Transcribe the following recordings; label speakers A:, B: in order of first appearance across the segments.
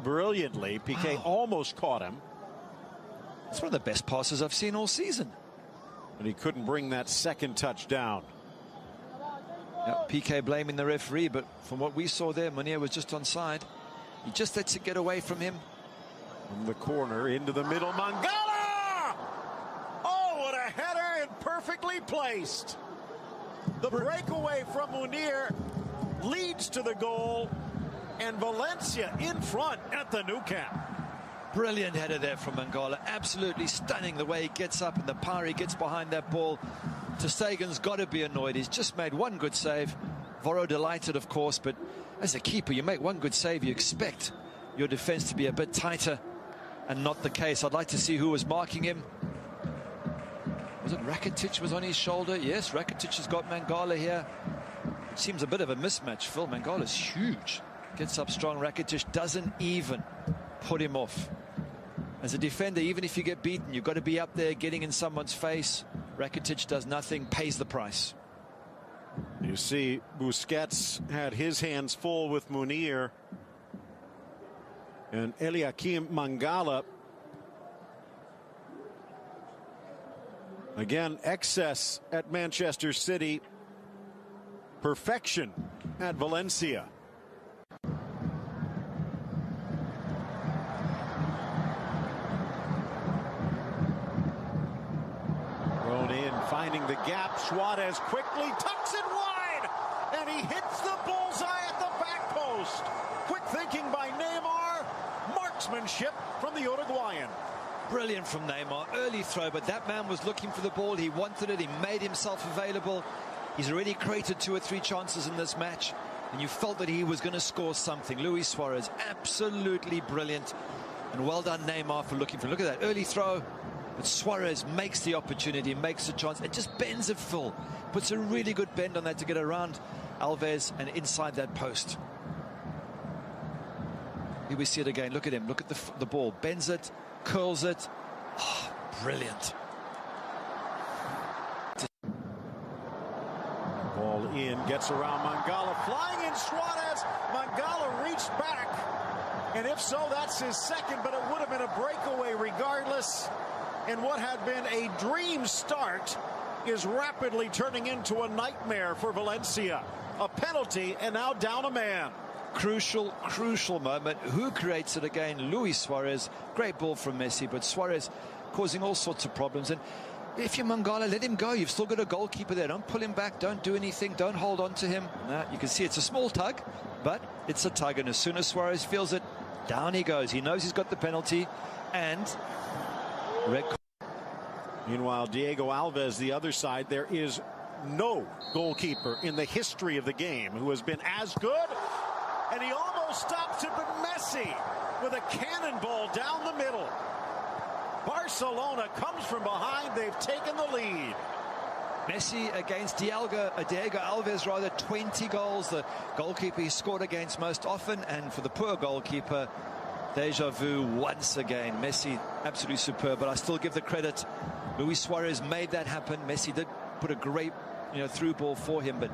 A: brilliantly. Piqué almost caught him.
B: It's one of the best passes I've seen all season.
A: But he couldn't bring that second touch down.
B: Yep, Piqué blaming the referee, but from what we saw there, Munir was just onside. He just lets it get away from him.
A: From the corner into the middle, Mangala! Oh, what a header, and perfectly placed. The breakaway from Munir leads to the goal, and Valencia in front at the Nou Camp.
B: Brilliant header there from Mangala. Absolutely stunning the way he gets up and the power he gets behind that ball. Ter Stegen's got to be annoyed. He's just made one good save. Voro delighted, of course, but as a keeper, you make one good save, you expect your defense to be a bit tighter, and not the case. I'd like to see who was marking him. Was it Rakitic was on his shoulder? Yes, Rakitic has got Mangala here. It seems a bit of a mismatch, Phil. Mangala's huge. Gets up strong. Rakitic doesn't even put him off. As a defender, even if you get beaten, you've got to be up there getting in someone's face. Rakitic does nothing, pays the price.
A: You see, Busquets had his hands full with Munir. And Eliakim Mangala, again, excess at Manchester City, perfection at Valencia. Thrown in, finding the gap. Suarez quickly tucks it wide, and he hits the bullseye at the back post. Quick thinking by Neymar, marksmanship from the Uruguayan.
B: Brilliant from Neymar, early throw, but that man was looking for the ball. He wanted it, he made himself available. He's already created 2 or 3 chances in this match, and you felt that he was going to score something. Luis Suarez, absolutely brilliant, and well done Neymar for looking for. Look at that early throw, but Suarez makes the opportunity, makes the chance. It just bends it full, puts a really good bend on that to get around Alves and inside that post. Here we see it again. Look at him. Look at the ball. Bends it, curls it. Oh, brilliant.
A: Ball in, gets around Mangala. Flying in Suarez. Mangala reached back. And if so, that's his second, but it would have been a breakaway regardless. And what had been a dream start is rapidly turning into a nightmare for Valencia. A penalty, and now down a man.
B: Crucial moment. Who creates it again? Luis Suarez. Great ball from Messi, but Suarez causing all sorts of problems. And if you're Mangala, let him go. You've still got a goalkeeper there. Don't pull him back. Don't do anything. Don't hold on to him. You can see it's a small tug, but it's a tug. And as soon as Suarez feels it, down he goes. He knows he's got the penalty. And red.
A: Meanwhile, Diego Alves, the other side, there is no goalkeeper in the history of the game who has been as good. And he almost stops it, but Messi with a cannonball down the middle. Barcelona comes from behind. They've taken the lead.
B: Messi against Diego Alves, rather, 20 goals. The goalkeeper he scored against most often. And for the poor goalkeeper, deja vu once again. Messi, absolutely superb. But I still give the credit. Luis Suarez made that happen. Messi did put a great, through ball for him. But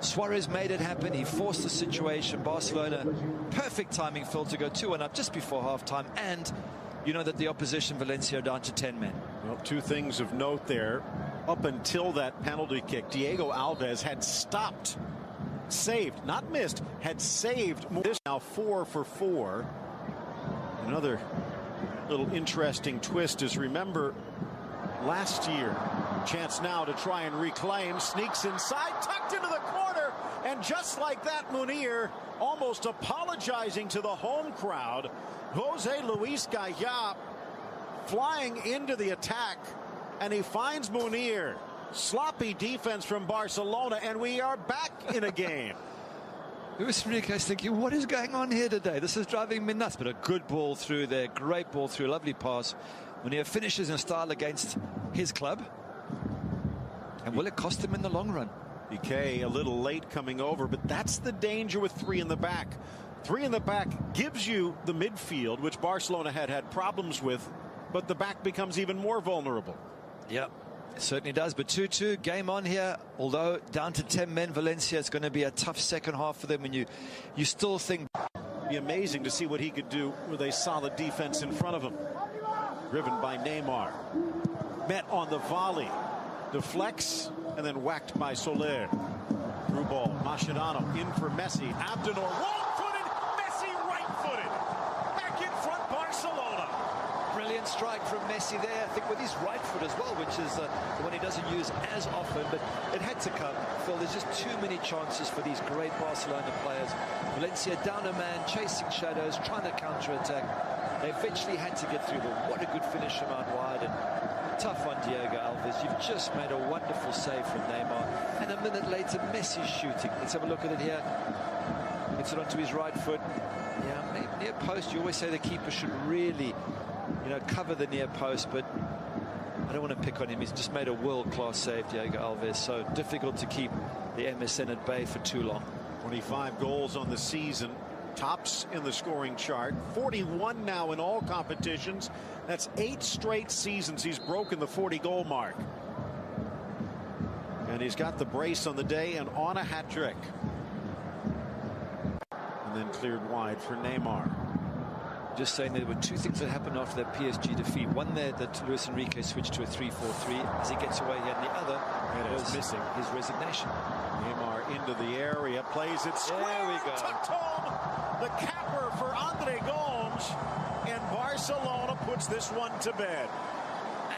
B: Suarez made it happen. He forced the situation. Barcelona, perfect timing, Phil, to go 2-1 up just before halftime. And you know that the opposition, Valencia, are down to 10 men.
A: Well, 2 things of note there. Up until that penalty kick, Diego Alves had stopped, saved, not missed, had saved. This now 4 for 4. Another little interesting twist is, remember, last year, chance now to try and reclaim, sneaks inside, tucked into the corner, and just like that, Munir almost apologizing to the home crowd. Jose Luis Gaya flying into the attack, and he finds Munir. Sloppy defense from Barcelona, and we are back in a game.
B: Luis Enrique's thinking, what is going on here today? This is driving me nuts. But a good ball through there, great ball through, lovely pass. Munir finishes in style against his club. And will it cost him in the long run?
A: Piqué a little late coming over, but that's the danger with 3 in the back. 3 in the back gives you the midfield, which Barcelona had problems with, but the back becomes even more vulnerable.
B: Yeah, it certainly does. But 2-2, game on here. Although down to 10 men, Valencia, it's going to be a tough second half for them. And you still think
A: Be amazing to see what he could do with a solid defense in front of him. Driven by Neymar. Met on the volley. Deflects and then whacked by Soler. Through ball. Mascherano in for Messi. Abdenor wrong-footed. Messi right-footed. Back in front Barcelona.
B: Brilliant strike from Messi there, I think with his right foot as well, which is the one he doesn't use as often, but it had to come. Phil, there's just too many chances for these great Barcelona players. Valencia down a man, chasing shadows, trying to counter-attack. They eventually had to get through, but what a good finish from out wide. And tough on Diego Alves. You've just made a wonderful save from Neymar. And a minute later, Messi's shooting. Let's have a look at it here. Gets it onto his right foot. Yeah, maybe near post. You always say the keeper should really, cover the near post, but I don't want to pick on him. He's just made a world-class save, Diego Alves. So difficult to keep the MSN at bay for too long.
A: 25 goals on the season. Tops in the scoring chart. 41 now in all competitions. That's 8 straight seasons he's broken the 40-goal mark. And he's got the brace on the day and on a hat-trick. And then cleared wide for Neymar.
B: Just saying there were two things that happened after that PSG defeat. One there that Luis Enrique switched to a 3-4-3 as he gets away here, and the other was missing his resignation.
A: Neymar into the area, plays it square.
B: There we go.
A: Tucked home. The capper for Anre Gomes, and Barcelona puts this one to bed.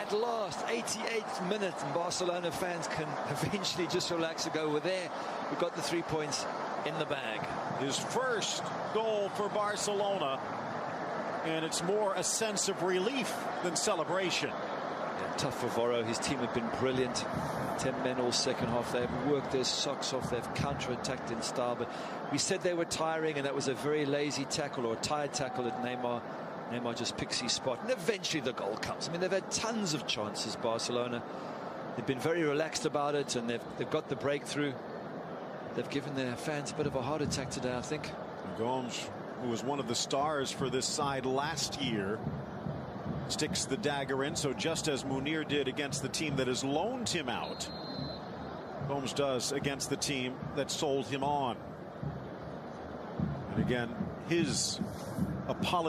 B: At last, 88th minute, and Barcelona fans can eventually just relax and go, we're there. We've got the 3 points in the bag.
A: His first goal for Barcelona, and it's more a sense of relief than celebration.
B: Yeah, tough for Voro. His team have been brilliant. 10 men all second half. They've worked their socks off. They've counter-attacked in style. But we said they were tiring, and that was a very lazy tackle or a tired tackle at Neymar. Neymar just picks his spot, and eventually the goal comes. I mean, they've had tons of chances, Barcelona. They've been very relaxed about it, and they've got the breakthrough. They've given their fans a bit of a heart attack today, I think.
A: Gomes, who was one of the stars for this side last year, sticks the dagger in. So just as Munir did against the team that has loaned him out, Gomes does against the team that sold him on. And again, his apology